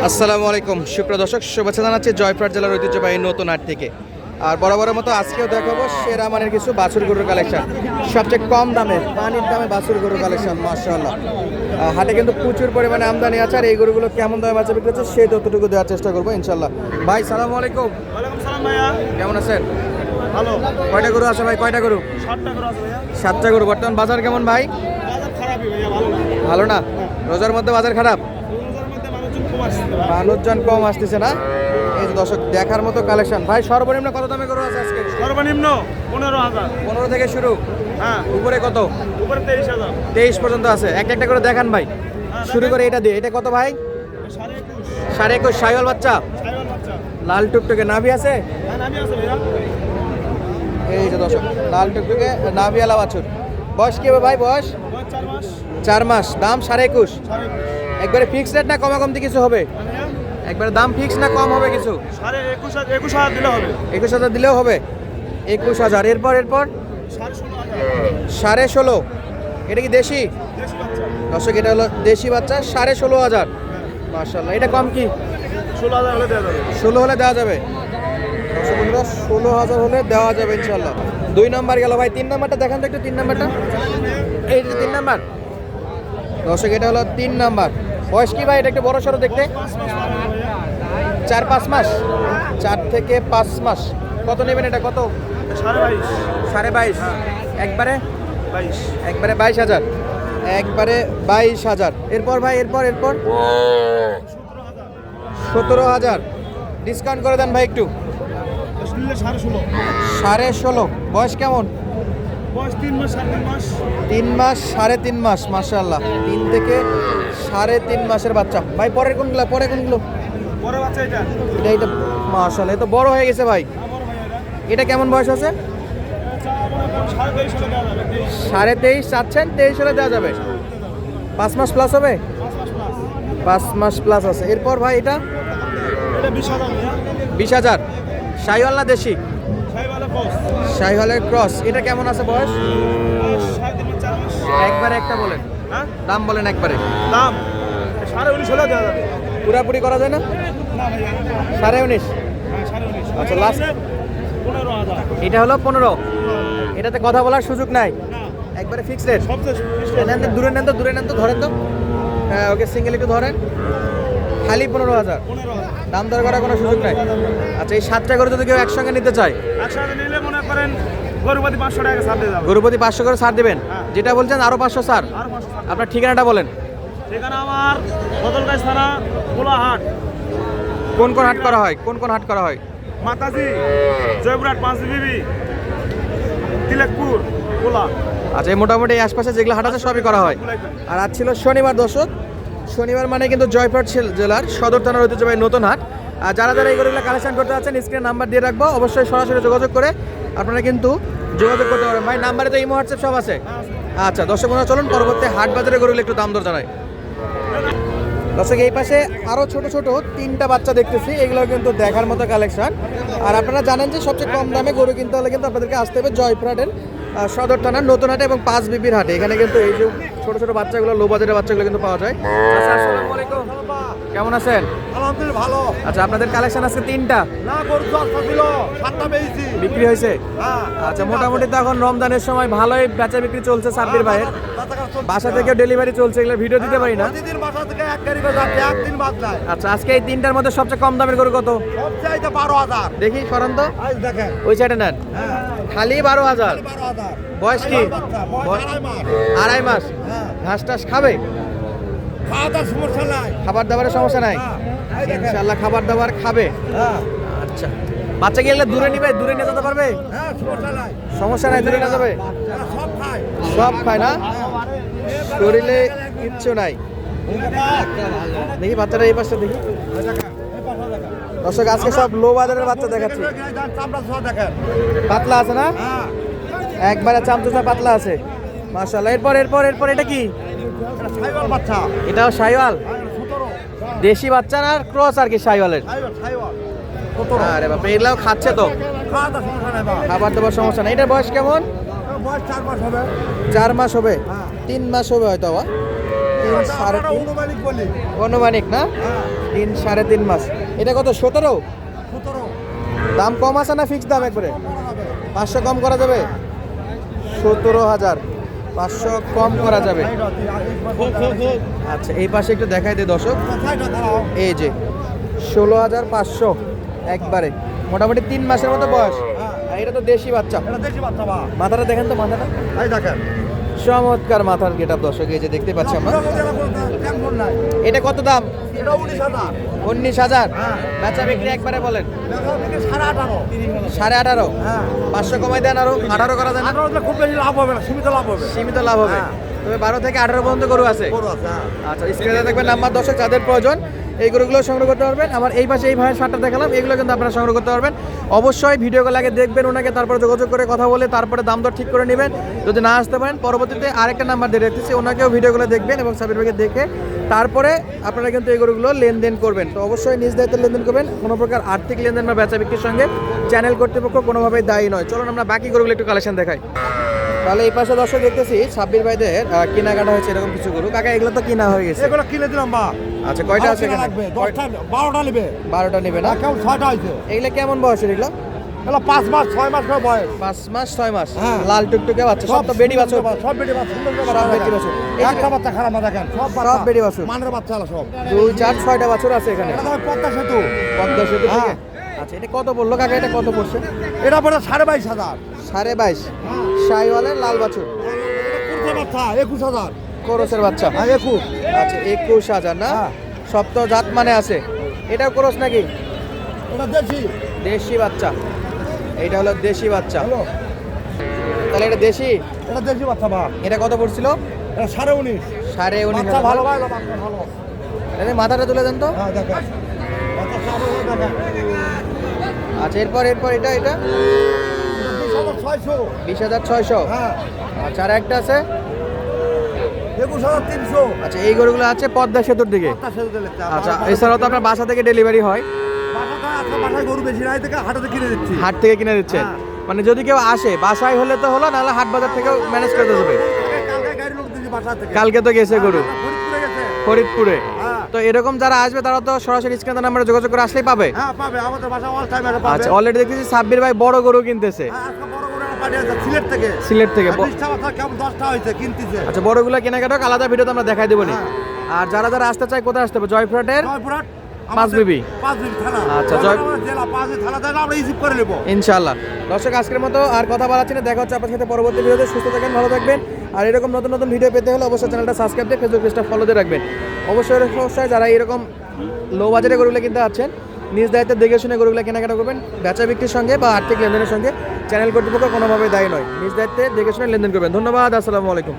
আসসালামু আলাইকুম সুপ্রিয় দর্শক, শুভেচ্ছা জানাচ্ছি জয়পুরহাট জেলার ঐতিহ্যবাহী নতুন হাট থেকে। আর বরাবরের মতো আজকেও দেখাবো সেরা মানের কিছু বাছুর গরুর কালেকশন, সবচেয়ে কম দামে পানির দামে বাছুর গরুর কালেকশন। মাশাআল্লাহ, হাটে কিন্তু প্রচুর পরিমাণে আমদানি আছে। আর এই গরুগুলো কেমন দামে বাচ্চা বিক্রি হচ্ছে সেই তথ্যটুকু দেওয়ার চেষ্টা করবো ইনশাল্লাহ। ভাই সালামু আলাইকুম। ওয়ালাইকুম সালাম ভাইয়া। কেমন আছেন? ভালো। কয়টা গরু আছে ভাই? কয়টা গরু? 7টা গরু আছে ভাইয়া। 7টা গরু। বর্তমান বাজার কেমন ভাই? বাজার খারাপই ভাইয়া, ভালো না। ভালো না? রোজার মধ্যে বাজার খারাপ, রোজার মধ্যে মানুষজন কম আসছে ভাই। মানুষজন কম আসতেছে না। এই যে দর্শক দেখার মতো কালেকশন। ভাই সর্বনিম্ন কত দামে গরু আছে আজকে? সর্বনিম্ন 15,000। 15 থেকে শুরু। হ্যাঁ, উপরে কত? উপরে 23,000। 23 পর্যন্ত আছে। একটা একটা করে দেখান ভাই। শুরু করে এটা দিয়ে। এটা কত ভাই? 21.5 21.5। সাইওয়াল বাচ্চা, ছাইওয়াল বাচ্চা। লাল টুকটুকে নাভি আছে। হ্যাঁ, নামি আছে ভাইয়া। এই যে দর্শক লাল টুকটুকে নাভিয়ালা বাছুর। বয়স কি হবে ভাই? বয়স বয়স 4 মাস। 4 মাস। দাম 21.5। 21.5 একবারে ফিক্সড রেট না কমাকমতি কিছু হবে? ভাইয়া। একবারে দাম ফিক্স না কম হবে কিছু? 21,000 দিলে হবে। 21,000 দিলেও হবে। 21,000। এরপর 16,500। 16.5। এটা কি দেশি? দেশি বাচ্চা। দর্শক এটা হলো দেশি বাচ্চা, 16,500। মাশাআল্লাহ। এটা কম কি? 16,000 হলে দেওয়া যাবে। 16 হলে দেওয়া যাবে। দর্শক বন্ধুরা 16,000 হলে দেওয়া যাবে ইনশাল্লাহ। 2 নম্বর গেল ভাই। 3 নম্বরটা দেখান তো একটু। 3 নম্বরটা এই যে 3 নম্বর। দর্শক এটা হলো 3 নম্বর। বয়স কি ভাই? এটা একটু বড় সড়ো দেখতে। 5 মাস পার হবে ভাইয়া। 4-5 মাস। 4 থেকে 5 মাস। কত নেবেন এটা? কত? 22.5। 22.5। একবারে 22। একবারে 22,000। একবারে 22,000। এরপর ভাই এরপর 17,000। ডিসকাউন্ট করে দেন ভাই একটু। নিলে 16.5। 16.5। বয়স কেমন? বয়স 3 মাস 3.5 মাস। 3 মাস 3.5 মাস। মাশাআল্লাহ, 3 থেকে 3.5 মাসের বাচ্চা। ভাই পরের কোনগুলো? বড় বাচ্চা এটা। এটা মাশাআল্লাহ, এ তো বড় হয়ে গেছে ভাই। বড় ভাই এটা। এটা কেমন বয়স আছে? 23.5 হলে দেওয়া যাবে। 23.5 চাচ্ছেন, 23 হলে দেওয়া যাবে। 5 মাস প্লাস হবে? 5 মাস প্লাস। 5 মাস প্লাস আছে। এরপর ভাই এটা এটা 20,000 ভাইয়া। 20,000। শাহিওয়াল না দেশি? সাইওয়ালা বস। শাহিওয়ালের ক্রস। এটা কেমন আছে বয়স? 3.5 মাস 4 মাস। একবারে একটা বলেন, হ্যাঁ, দাম বলেন একবারে। দাম 19.5 হলে দেওয়া যাবে। পুরাপুরি করা যায় না? না ভাইয়া। 19.5। হ্যাঁ, 19.5। আচ্ছা, লাস্ট 15,000। এটা হলো 15। এটাতে কথা বলার সুযোগ নাই, না, একবারে ফিক্সড রেট। সবচেয়ে নেন তো, দূরে নেন তো, ধরেন তো। হ্যাঁ ওকে, সিঙ্গেল একটু ধরেন। খালি 15,000। 15,000। দাম দর করার কোনো সুযোগ নাই। আচ্ছা, এই 7টা গরু যদি কেউ একসঙ্গে নিতে চায়, একসাথে নিলে মনে করেন গরুপতি 500 টাকা ছাড় দিয়ে যাবে। গরুপতি 500 করে ছাড় দেবেন। হ্যাঁ। যেটা বলছেন আরো 500 ছাড়। আর 500 ছাড়। আপনার ঠিকানাটা বলেন। সেখানে আমার বদলগাছ থানা, কোলাহাট, কোন কোন হাট করা হয়? হাট করা হয়? মাতাজি, জয়পুরহাট, পাঁচবিবি, তিলেকপুর, কোলা। আচ্ছা, এই মোটামুটি এই আশপাশে যেগুলো হাট আছে সবই করা হয়। আর আজ ছিল শনিবার দর্শক। শনিবার মানে কিন্তু জয়পুরহাট জেলার সদর থানার ঐতিহ্যবাহী নতুন হাট। আর যারা এই গরুগুলো কালেকশন করতে যাচ্ছেন, স্ক্রিনে নাম্বার দিয়ে রাখবো, অবশ্যই সরাসরি যোগাযোগ করে আপনারা কিন্তু যোগাযোগ করতে পারেন। ভাই নাম্বারে তো ইমো হোয়াটসঅ্যাপ সব আছে। আচ্ছা দর্শক বন্ধুরা, চলুন পরবর্তী হাট বাজারে গরুগুলো একটু দাম দর জানাই। দর্শক এই পাশে আরও ছোট 3টা বাচ্চা দেখতেছি, এগুলো কিন্তু দেখার মতো কালেকশন। আর আপনারা জানেন যে সবচেয়ে কম দামে গরু কিনতে হলে কিন্তু আপনাদেরকে আসতে হবে জয়পুরহাটের সদর থানার নতুন হাটে এবং 5 বিবির হাটে। এখানে কিন্তু এই যে ছোট বাচ্চাগুলো, লো বাজেটের বাচ্চাগুলো কিন্তু পাওয়া যায়। আচ্ছা, আসসালামু আলাইকুম। কেমন আছেন? আলহামদুলিল্লাহ ভালো। আচ্ছা, আপনাদের কালেকশন আজকে 3টা না, গরু 10টা ছিল, 7টা পেয়েছি। বিক্রি হয়েছে? হ্যাঁ। আচ্ছা, মোটামুটি তো এখন রমজানের সময় ভালোই বেচা বিক্রি চলছে সাব্বির ভাইয়ের। বাসা থেকে ডেলিভারি চলছে, এগুলো ভিডিও দিতে পারি না। প্রতিদিন বাসা থেকে এক গাড়ি করে যাচ্ছে, একদিন বাদ যায়। আচ্ছা, আজকে এই 3টার মধ্যে সবচেয়ে কম দামের গরু কত? সবচাইতে 12,000। দেখি করেন তো, আজ দেখেন। ওই সাইডে নেন। হ্যাঁ, খালি 12,000। 12,000। বয়স কি? বয়স 2.5 মাস। 2.5 মাস। হ্যাঁ। ঘাস টাস খাবে? খাওয়া দাওয়ার সমস্যা নাই। খাবার দাবারের সমস্যা নাই? হ্যাঁ, এই দেখেন। ইনশাআল্লাহ খাবার দাবার খাবে। হ্যাঁ, আচ্ছা, বাচ্চা গেলে দূরে নিয়ে যেতে পারবে? হ্যাঁ, সমস্যা নাই। সমস্যা নাই, দূরে নিয়ে যাবে? হ্যাঁ, সব খায়। সব খায় না? শরীরে কিচ্ছু নাই। দেখি বাচ্চাটা এই পাশে দেখি। দর্শক আজকে সব লো বাজারের বাচ্চা দেখাচ্ছি। চামড়া সহ দেখেন। পাতলা আছে না? হ্যাঁ, একবারে চামচুচা পাতলা আছে। মাশাআল্লাহ। এরপর এটা কি? এটা সাইওয়াল বাচ্চা। এটাও শাহিওয়াল? 17। দেশি বাচ্চা না ক্রস আর কি শাহিওয়ালের? সাইওয়াল। আরে বাপ, এগুলাও খাচ্ছে তো? খাওয়া দাওয়ার সমস্যা নাই বা। খাবার দাবার সমস্যা নাই। এটার বয়স কেমন? বয়স 4 মাস হবে। 4 মাস হবে? হ্যাঁ। 3 মাস হবে হয়তো। তিন সাড়ে তিন অনুমানিক বলি অনুমানিক না 3 সাড়ে 3 মাস। এটা কত 17? 17 দাম কম আছে না ফিক্স দাম একবারে? 500 কম করা যাবে? 17,000 500 কম করা যাবে। আচ্ছা এই পাশে একটু দেখাই দে দর্শক, এই যে 16,500 একবারে, মোটামুটি 3 মাসের মতো বয়স। আর এটা তো দেশি বাচ্চা। মাথাটা দেখেন তো, মাথাটা দেখেন চমৎকার মাথার গেটআপ দর্শক, এই যে দেখতে পাচ্ছি আমরা। এটা কত দাম? 19,000। বেচা বিক্রি একবারে বলেন 18,500। 500 কমাই দেন, আরো 18 করা যায় না? খুব বেশি লাভ হবে না, সীমিত লাভ হবে। সীমিত লাভ হবে, তবে 12 থেকে 18 পর্যন্ত গরু আছে। আচ্ছা স্ক্রিনে দেখবেন নাম্বার দর্শক, যাদের প্রয়োজন এই গরুগুলো সংগ্রহ করতে পারবেন। আমার এই পাশে এই ভাইয়ের শার্টটা দেখালাম, এগুলো কিন্তু আপনারা সংগ্রহ করতে পারবেন। অবশ্যই ভিডিওগুলো আগে দেখবেন ওনাকে, তারপরে যোগাযোগ করে কথা বলে তারপরে দাম দর ঠিক করে নেবেন। যদি না আসতে পারেন পরবর্তীতে আরেকটা নাম্বার দিয়ে রেখেছি, ওনাকেও ভিডিওগুলো দেখবেন এবং সাবির ভাইকে দেখে তারপরে আপনারা কিন্তু এই গরুগুলো লেনদেন করবেন। তো অবশ্যই নিজ দায়িত্বে লেনদেন করবেন, কোনো প্রকার আর্থিক লেনদেন বা বেচা বিক্রির সঙ্গে চ্যানেল কর্তৃপক্ষ কোনোভাবেই দায়ী নয়। চলুন আমরা বাকি গরুগুলো একটু কালেকশন দেখাই। তাহলে এই পাশে দর্শক দেখতেছি সাব্বির ভাইদের কেনাকাটা হয়েছে এরকম কিছু গরু। কাকা এগুলো তো কিনা হয়ে গেছে? এগুলো কিনে দিলাম বা। আচ্ছা কয়টা আছে এখানে? 12টা নেবে। 12টা নেবে না? কেমন 6টা হয়েছে। এগুলো কেমন বয়সের এগুলো? এগুলো 5 মাস 6 মাস করে বয়স। 5 মাস 6 মাস। হ্যাঁ। লাল টুকটুকে বাচ্চা, সব তো বেডি বাচ্চা। সব বেডি বাচ্চা, সুন্দর করে সব বাচ্চা। বেডি বাচ্চা। একটা বাচ্চা খারাপ না, দেখেন সব বাচ্চা। সব বেডি বাচ্চা। মানের বাচ্চা হলো সব। 2 4 6টা বাছুর আছে এখানে। এটা তো পদ্মা সেতু। পদ্মা সেতু থেকে? হ্যাঁ। আচ্ছা এটা কত বললো কাকা, এটা কত পড়ছে? এটা পড়ে 22,500। 22.5। শাইওয়ালের লাল বাছুর। এটা বাচ্চা 21,000। কোরসের বাচ্চা। হ্যাঁ 21। আচ্ছা 21,000 না? হ্যাঁ। সব তো জাত মানে আছে। এটাও কোরস নাকি? এটা দেশি। দেশি বাচ্চা, এইটা হলো দেশি বাচ্চা। হ্যালো। তাহলে এটা দেশি? এটা দেশি বাচ্চা বা। এটা কত পড়ছিল? এটা 19.5। 19.5। বাচ্চা ভালো ভাই, বাচ্চা ভালো। এটা মাথাটা তুলে দেন তো। হ্যাঁ দেখেন। বাচ্চা সামনে দেখেন। আচ্ছা এরপর এটা এটা 20,600। 20,600। হ্যাঁ। আচ্ছা আর একটা আছে? 21,300। আচ্ছা এই গরুগুলো আছে পদ্মা সেতুর দিকে। পদ্মা সেতুতে লেখা। আচ্ছা এছাড়াও তো আপনার বাসা থেকে ডেলিভারি হয়? বাসাটা আছে, বাসায় গরু বেশি নাই থেকে হাটে কিনে দিচ্ছি। হাট থেকে কিনে দিচ্ছেন? হ্যাঁ। মানে যদি কেউ আসে বাসায় হলে তো হলো, নাহলে হাট বাজার থেকেও ম্যানেজ করতে যাবে। কালকে গাড়ি লোক দিচ্ছি বাসা থেকে। কালকে তো গেছে গরু ফরিদপুরে গেছে। ফরিদপুরে। হ্যাঁ। তো এরকম যারা আসবে তারা তো সরাসরি স্ক্রিনে নাম্বারে যোগাযোগ করে আসলেই পাবে। হ্যাঁ পাবে, আমাদের বাসা অল টাইম পাবে। আচ্ছা অলরেডি দেখতেছি সাব্বির ভাই বড় গরু কিনতেছে হ্যাঁ, আজকে বড় গরু একটা পাঠিয়ে আছে সিলেট থেকে। সিলেট থেকে। 20টা বাচ্চা কেমন 10টা হয়েছে কিনতেছে। আচ্ছা বড়গুলো কেনাকাটা আলাদা ভিডিওতে আমরা দেখাই দেবো নি। হ্যাঁ। আর যারা যারা আসতে চায় কোথায় আসতে হবে? জয়পুরহাটের জয়পুরহাট পাঁচবিবি। পাঁচবিবি থানা। আচ্ছা, আমাদের জেলা পাঁচবিবি থানা থেকে আমরা রিসিভ করে নেব ইনশাআল্লাহ। দর্শক আজকের মতো আর কথা বাড়াচ্ছি না, দেখা হচ্ছে আপনার সাথে পরবর্তী ভিডিওতে। সুস্থ থাকেন, ভালো থাকবেন। আর এরকম নতুন নতুন ভিডিও পেতে হলে অবশ্যই চ্যানেলটা সাবস্ক্রাইব দিয়ে ফেসবুক পেজটা ফলো দিয়ে রাখবেন। অবশ্যই যারা এরকম লো বাজারে গরুগুলো কিনতে আছেন নিজ দায়িত্বে দেখে শুনে গরুগুলো কেনাকাটা করবেন। বেচা বিক্রির সঙ্গে বা আর্থিক লেনদেনের সঙ্গে চ্যানেল কর্তৃপক্ষ কোনোভাবে দায়ী নয়। নিজ দায়িত্বে দেখে শুনে লেনদেন করবেন। ধন্যবাদ, আসসালামু আলাইকুম।